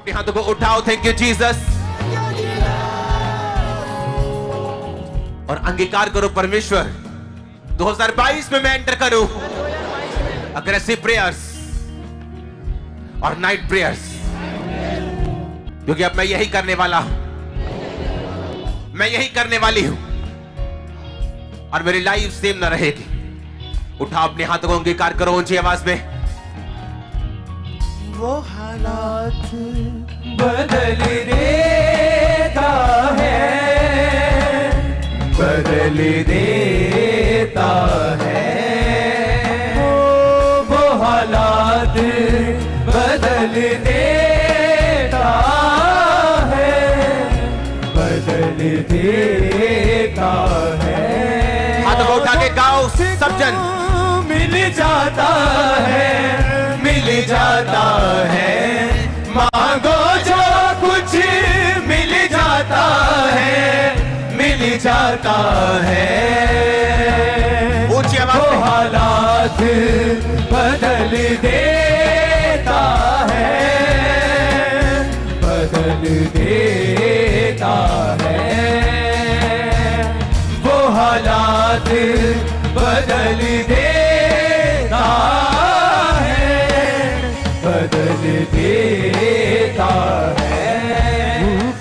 अपने हाथों को उठाओ, थैंक यू जीसस, और अंगीकार करो परमेश्वर 2022 में मैं एंटर करूं अग्रेसिव प्रेयर्स और नाइट प्रेयर्स, क्योंकि अब मैं यही करने वाला हूं, मैं यही करने वाली हूं और मेरी लाइफ सेम ना रहेगी। उठाओ अपने हाथों को, अंगीकार करो ऊंची आवाज में। वो हालात बदल देता है, बदल देता है, वो हालात बदल देता है, बदल देता है। हाथों को उठा के गाओ सब जन। मिल जाता है, मिल जाता है, मांगो जो कुछ मिल जाता है, मिल जाता है। ऊंची आवाज वो में। हालात बदल देता है, बदल देता है, वो हालात बदल देता है, बदल देता है।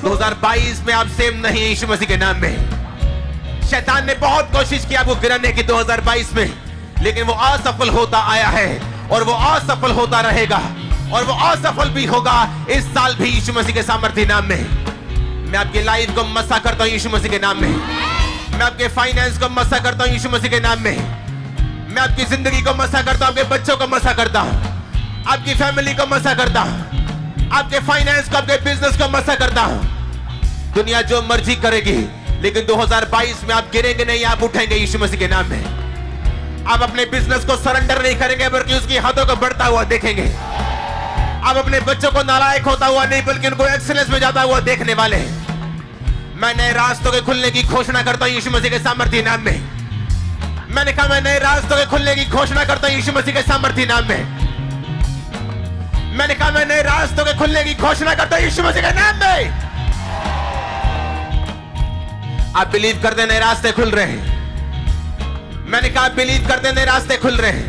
2022 में आप सेम नहीं है यीशु मसीह के नाम में। शैतान ने बहुत कोशिश की आपको गिराने की 2022 में, लेकिन वो असफल होता आया है और वो असफल होता रहेगा और वो असफल भी होगा इस साल भी यीशु मसीह के सामर्थ्य नाम में। मैं आपकी लाइफ को मसा करता हूं यीशु मसीह के नाम में। मैं आपके फाइनेंस को मसा करता हूं यीशु मसीह के नाम में। मैं आपकी जिंदगी को मसा करता हूं, आपके बच्चों को मसा करता हूं, आपकी फैमिली को मसा करता हूं, आपके फाइनेंस को, आपके बिजनेस को मसा करता हूं। दुनिया जो मर्जी करेगी, लेकिन 2022 में आप गिरेंगे नहीं, आप उठेंगे यीशु मसीह के नाम में। आप अपने बिजनेस को सरेंडर नहीं करेंगे, बल्कि उसकी हाथों को बढ़ता हुआ देखेंगे। आप अपने बच्चों को नालायक होता हुआ नहीं, बल्कि उनको एक्सीलेंस में जाता हुआ देखने वाले हैं। मैं नए रास्तों के खुलने की घोषणा करता हूं यीशु मसीह के सामर्थ्य नाम में। मैंने कहा मैं नए रास्तों के खुलने की घोषणा करता हूं यीशु मसीह के सामर्थ्य नाम में। मैंने कहा मैं नए रास्तों के खुलने की घोषणा करता हूं यीशु मसीह के नाम में। आप बिलीव करते नए रास्ते खुल रहे हैं। मैंने कहा बिलीव करते नए रास्ते खुल रहे हैं।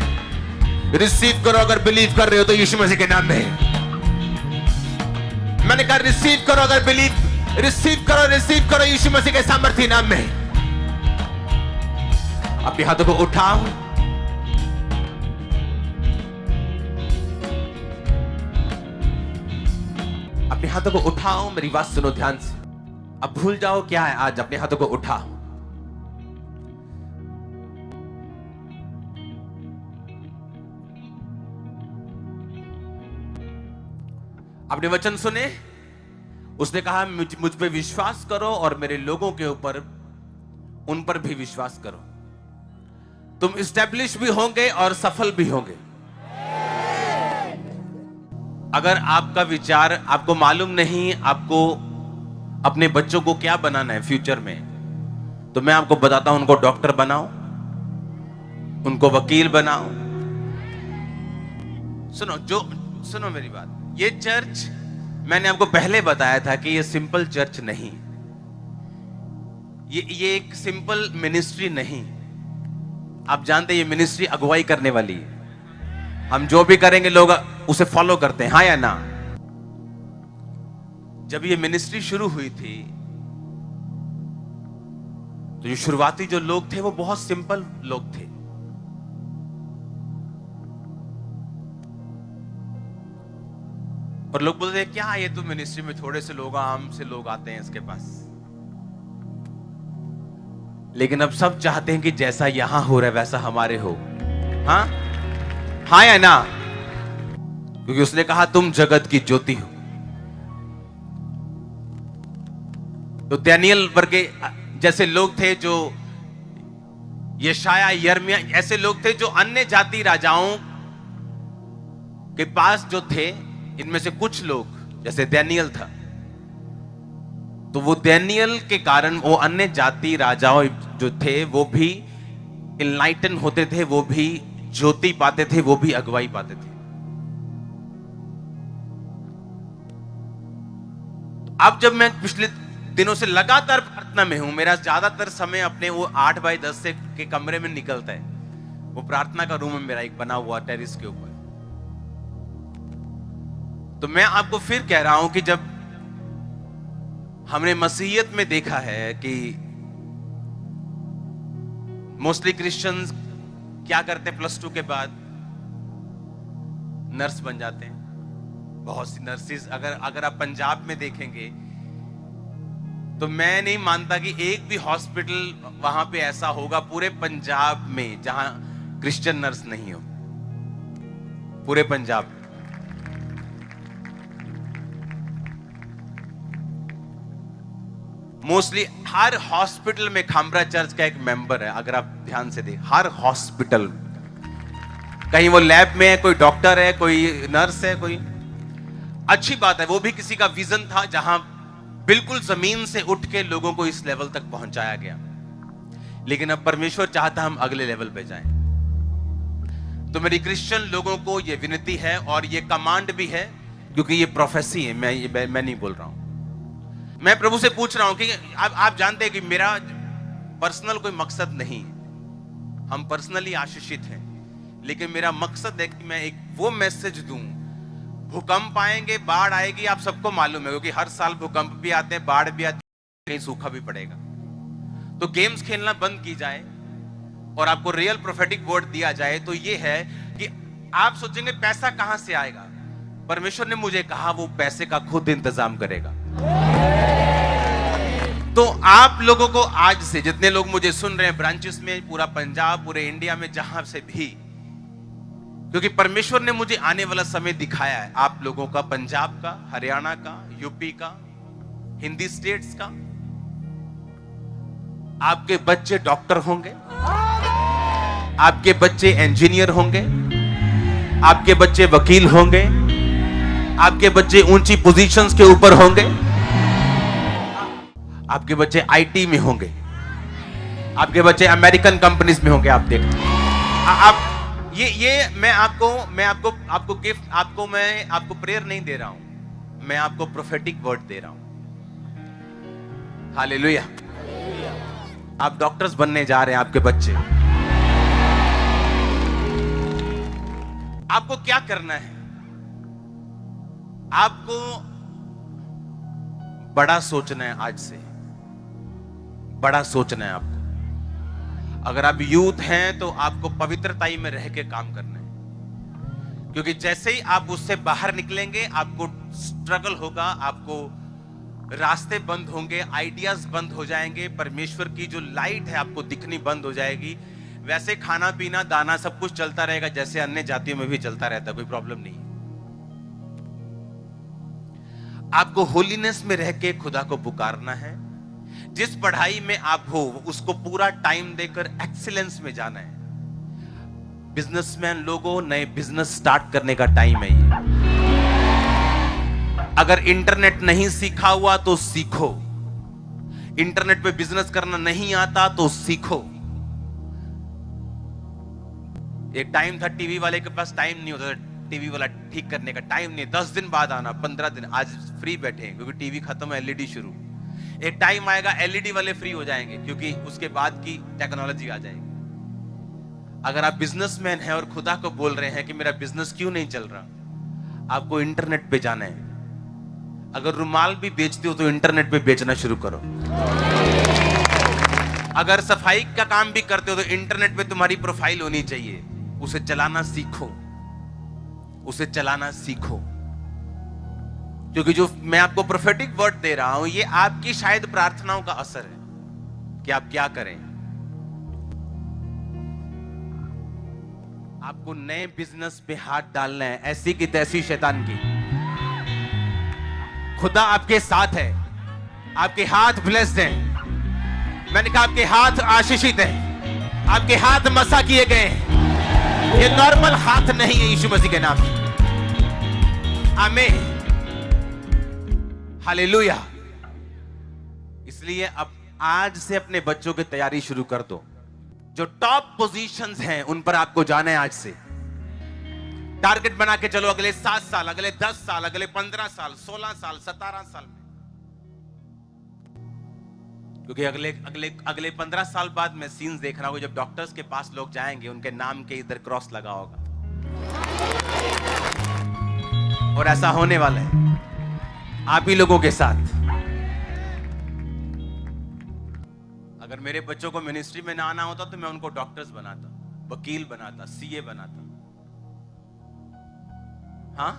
रिसीव करो अगर बिलीव कर रहे हो तो यीशु मसीह के नाम में। मैंने कहा रिसीव करो अगर बिलीव, रिसीव करो यीशु मसीह के सामर्थ्य नाम में। अपने हाथों को उठाओ, अपने हाथों को उठाओ, मेरी बात सुनो ध्यान से। अब भूल जाओ क्या है आज, अपने हाथों को उठाओ। आपने वचन सुने, उसने कहा मुझ पे विश्वास करो और मेरे लोगों के ऊपर, उन पर भी विश्वास करो, तुम स्टैब्लिश भी होंगे और सफल भी होंगे। अगर आपका विचार, आपको मालूम नहीं आपको अपने बच्चों को क्या बनाना है फ्यूचर में, तो मैं आपको बताता हूं, उनको डॉक्टर बनाओ, उनको वकील बनाओ। सुनो मेरी बात। ये चर्च, मैंने आपको पहले बताया था कि ये सिंपल चर्च नहीं, ये एक सिंपल मिनिस्ट्री नहीं। आप जानते हैं ये मिनिस्ट्री अगुवाई करने वाली है। हम जो भी करेंगे लोग उसे फॉलो करते हैं, हाँ या ना। जब ये मिनिस्ट्री शुरू हुई थी तो जो शुरुआती जो लोग थे वो बहुत सिंपल लोग थे। और लोग बोलते हैं क्या ये तो मिनिस्ट्री में थोड़े से लोग, आम से लोग आते हैं इसके पास। लेकिन अब सब चाहते हैं कि जैसा यहां हो रहा है वैसा हमारे हो, हाँ हाँ या ना। क्योंकि उसने कहा तुम जगत की ज्योति हो। तो दानियल वर्गे जैसे लोग थे, जो यशाया, यिर्मयाह, ऐसे लोग थे जो अन्य जाति राजाओं के पास जो थे, इनमें से कुछ लोग जैसे दानियल था, तो वो दानियल के कारण वो अन्य जाति राजाओं जो थे वो भी इनलाइटन होते थे, वो भी ज्योति पाते थे, वो भी अगुवाई पाते थे। अब जब मैं पिछले दिनों से लगातार प्रार्थना में हूं, मेरा ज्यादातर समय अपने वो 8x10 के कमरे में निकलता है। वो प्रार्थना का रूम है मेरा, एक बना हुआ टेरिस के ऊपर। तो मैं आपको फिर कह रहा हूं कि जब हमने मसीहियत में देखा है कि मोस्टली क्रिश्चियंस क्या करते हैं, प्लस 2 के बाद नर्स बन जाते हैं। बहुत सी नर्सेज अगर आप पंजाब में देखेंगे तो मैं नहीं मानता कि एक भी हॉस्पिटल वहां पे ऐसा होगा पूरे पंजाब में जहां क्रिश्चियन नर्स नहीं हो। पूरे पंजाब में मोस्टली हर हॉस्पिटल में खामरा चर्च का एक मेंबर है। अगर आप ध्यान से देखें, हर हॉस्पिटल, कहीं वो लैब में है, कोई डॉक्टर है, कोई नर्स है, कोई। अच्छी बात है, वो भी किसी का विजन था जहां बिल्कुल जमीन से उठ के लोगों को इस लेवल तक पहुंचाया गया। लेकिन अब परमेश्वर चाहता हम अगले लेवल पे जाएं। तो मेरी क्रिश्चियन लोगों को यह विनती है और यह कमांड भी है, क्योंकि ये प्रोफेसी है, मैं नहीं बोल रहा हूं। मैं प्रभु से पूछ रहा हूं कि आप जानते हैं कि मेरा पर्सनल कोई मकसद नहीं, हम पर्सनली आशीषित हैं, लेकिन मेरा मकसद है कि मैं एक वो मैसेज दूं। भूकंप आएंगे, बाढ़ आएगी, आप सबको मालूम है, क्योंकि हर साल भूकंप भी आते हैं, बाढ़ भी आती है, कहीं सूखा भी पड़ेगा। तो गेम्स खेलना बंद की जाए और आपको रियल प्रोफेटिक वर्ड दिया जाए तो ये है कि आप सोचेंगे पैसा कहां से आएगा। परमेश्वर ने मुझे कहा वो पैसे का खुद इंतजाम करेगा। तो आप लोगों को आज से, जितने लोग मुझे सुन रहे हैं ब्रांचेस में, पूरा पंजाब, पूरे इंडिया में, जहां से भी, क्योंकि परमेश्वर ने मुझे आने वाला समय दिखाया है आप लोगों का, पंजाब का, हरियाणा का, यूपी का, हिंदी स्टेट्स का। आपके बच्चे डॉक्टर होंगे, आपके बच्चे इंजीनियर होंगे, आपके बच्चे वकील होंगे, आपके बच्चे ऊंची पोजीशंस के ऊपर होंगे, आपके बच्चे आईटी में होंगे, आपके बच्चे अमेरिकन कंपनीज में होंगे। आप देखते आप ये मैं आपको गिफ्ट, मैं आपको प्रेयर नहीं दे रहा हूं, मैं आपको प्रोफेटिक वर्ड दे रहा हूं। हालेलुया। आप डॉक्टर्स बनने जा रहे हैं, आपके बच्चे। आपको क्या करना है? आपको बड़ा सोचना है। आज से बड़ा सोचना है आपको। अगर आप यूथ हैं तो आपको पवित्रताई में रह के काम करना है, क्योंकि जैसे ही आप उससे बाहर निकलेंगे आपको स्ट्रगल होगा, आपको रास्ते बंद होंगे, आइडियाज बंद हो जाएंगे, परमेश्वर की जो लाइट है आपको दिखनी बंद हो जाएगी। वैसे खाना पीना दाना सब कुछ चलता रहेगा जैसे अन्य जातियों में भी चलता रहता, कोई प्रॉब्लम नहीं। आपको होलीनेस में रह के खुदा को पुकारना है। जिस पढ़ाई में आप हो उसको पूरा टाइम देकर एक्सीलेंस में जाना है। बिजनेसमैन लोगों, नए बिजनेस स्टार्ट करने का टाइम है ये। अगर इंटरनेट नहीं सीखा हुआ तो सीखो। इंटरनेट पे बिजनेस करना नहीं आता तो सीखो। एक टाइम था टीवी वाले के पास टाइम नहीं होता था, टीवी वाला ठीक करने का टाइम नहीं, 10 दिन बाद आना, 15 दिन। आज फ्री बैठे हैं क्योंकि टीवी खत्म है, एलईडी शुरू। एक टाइम आएगा एलईडी वाले फ्री हो जाएंगे क्योंकि उसके बाद की टेक्नोलॉजी आ जाएगी। अगर आप बिजनेसमैन हैं और खुदा को बोल रहे हैं कि मेरा बिजनेस क्यों नहीं चल रहा, आपको इंटरनेट पे जाना है। अगर रुमाल भी बेचते हो तो इंटरनेट पे बेचना शुरू करो। अगर सफाई का काम भी करते हो तो इंटरनेट पे तुम्हारी प्रोफाइल होनी चाहिए। उसे चलाना सीखो, उसे चलाना सीखो। क्योंकि जो मैं आपको प्रोफेटिक वर्ड दे रहा हूं ये आपकी शायद प्रार्थनाओं का असर है कि आप क्या करें। आपको नए बिजनेस पे हाथ डालना है, ऐसी की तैसी शैतान की। खुदा आपके साथ है, आपके हाथ ब्लेस्ड हैं। मैंने कहा आपके हाथ आशीषित हैं, आपके हाथ मसा किए गए हैं। ये नॉर्मल हाथ नहीं है यीशु मसीह के नाम में। आमीन, हालेलुया। इसलिए अब आज से अपने बच्चों की तैयारी शुरू कर दो। जो टॉप पोजीशंस हैं उन पर आपको जाना है। आज से टारगेट बना के चलो, अगले 7 साल, अगले 10 साल, अगले 15 साल, 16 साल, 17 साल में क्योंकि अगले अगले अगले 15 साल बाद मैं सीन्स देख रहा हूँ जब डॉक्टर्स के पास लोग जाएंगे, उनके नाम के इधर क्रॉस लगा होगा। और ऐसा होने वाला है आप ही लोगों के साथ। अगर मेरे बच्चों को मिनिस्ट्री में ना आना होता तो मैं उनको डॉक्टर्स बनाता, वकील बनाता, सीए बनाता। हाँ,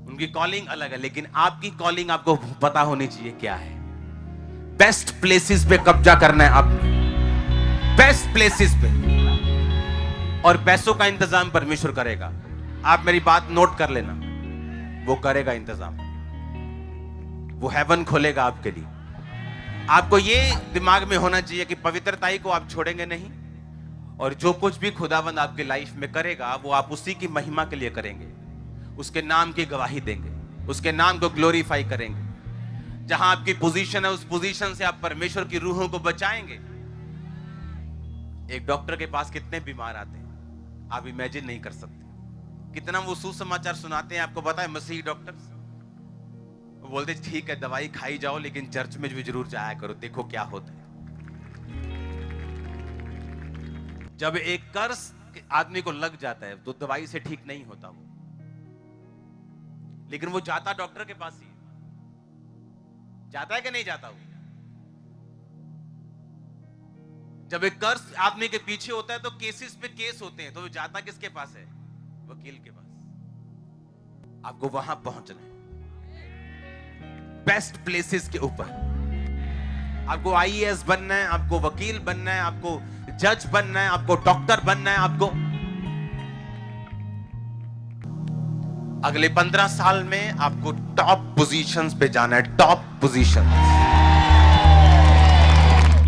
उनकी कॉलिंग अलग है, लेकिन आपकी कॉलिंग आपको पता होनी चाहिए क्या है। बेस्ट प्लेसेस पे कब्जा करना है आपने, बेस्ट प्लेसेस पे। और पैसों का इंतजाम परमेश्वर करेगा। आप मेरी बात नोट कर लेना, वो करेगा इंतजाम, वो हेवन खोलेगा आपके लिए। आपको ये दिमाग में होना चाहिए कि पवित्रताई को आप छोड़ेंगे नहीं, और जो कुछ भी खुदावंद आपके लाइफ में करेगा वो आप उसी की महिमा के लिए करेंगे, उसके नाम की गवाही देंगे, उसके नाम को ग्लोरीफाई करेंगे। जहां आपकी पोजीशन है उस पोजीशन से आप परमेश्वर की रूहों को बचाएंगे। एक डॉक्टर के पास कितने बीमार आते हैं आप इमेजिन नहीं कर सकते। कितना वो सुसमाचार सुनाते हैं, आपको पता है मसीही डॉक्टर्स वो बोलते ठीक है दवाई खाई जाओ लेकिन चर्च में भी जरूर जाया करो, देखो क्या होता है। जब एक कर्ज आदमी को लग जाता है तो दवाई से ठीक नहीं होता वो, लेकिन वो जाता डॉक्टर के पास ही जाता है कि नहीं जाता वो। जब एक कर्ज आदमी के पीछे होता है तो केसेस पे केस होते हैं, तो वो जाता किसके पास है? वकील के पास। आपको वहां पहुंचना है बेस्ट प्लेसेस के ऊपर। आपको आईएएस बनना है, आपको वकील बनना है, आपको जज बनना है, आपको डॉक्टर बनना है। आपको अगले 15 साल में आपको टॉप पोजीशंस पे जाना है, टॉप पोजीशंस।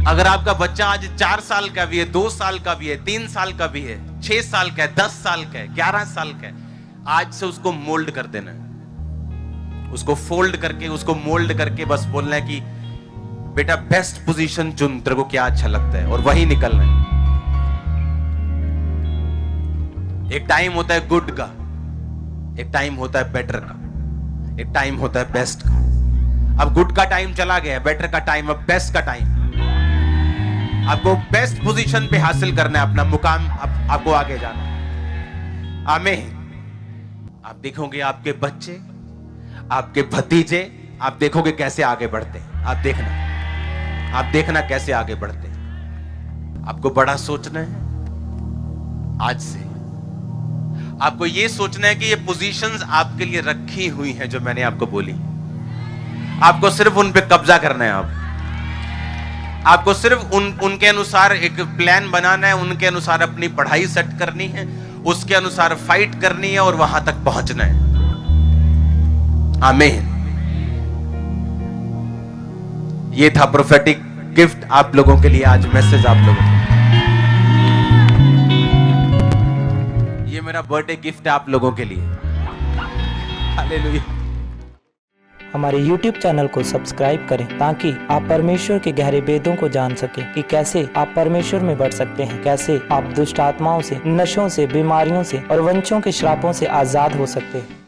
अगर आपका बच्चा आज 4 साल का भी है, 2 साल का भी है, 3 साल का भी है, 6 साल का है, 10 साल का है, 11 साल का है, आज से उसको मोल्ड कर देना है, उसको फोल्ड करके, उसको मोल्ड करके बस बोलना है कि बेटा बेस्ट पोजीशन चुन, तेरे को क्या अच्छा लगता है, और वही निकलना है। एक टाइम होता है गुड का, एक टाइम होता है बेटर का, एक टाइम होता है बेस्ट का। अब गुड का टाइम चला गया, बेटर का टाइम, अब बेस्ट का टाइम। आपको बेस्ट पोजीशन पे हासिल करना है अपना मुकाम, आपको आगे जाना है। आमीन। आप देखोगे आपके बच्चे, आपके भतीजे, आप देखोगे कैसे आगे बढ़ते हैं। आप देखना कैसे आगे बढ़ते हैं। आपको बड़ा सोचना है आज से। आपको यह सोचना है कि ये पोजीशंस आपके लिए रखी हुई हैं जो मैंने आपको बोली। आपको सिर्फ उन पे कब्जा करना है। आपको सिर्फ उनके अनुसार एक प्लान बनाना है, उनके अनुसार अपनी पढ़ाई सेट करनी है, उसके अनुसार फाइट करनी है और वहां तक पहुंचना है। आमीन। ये था प्रोफेटिक गिफ्ट आप लोगों के लिए, आज मैसेज आप लोगों को। ये मेरा बर्थडे गिफ्ट है आप लोगों के लिए। हालेलुया। हमारे YouTube चैनल को सब्सक्राइब करें ताकि आप परमेश्वर के गहरे वेदों को जान सकें कि कैसे आप परमेश्वर में बढ़ सकते हैं, कैसे आप दुष्ट आत्माओं से, नशों से, बीमारियों से और वंशों के श्रापों से आजाद हो सकते हैं।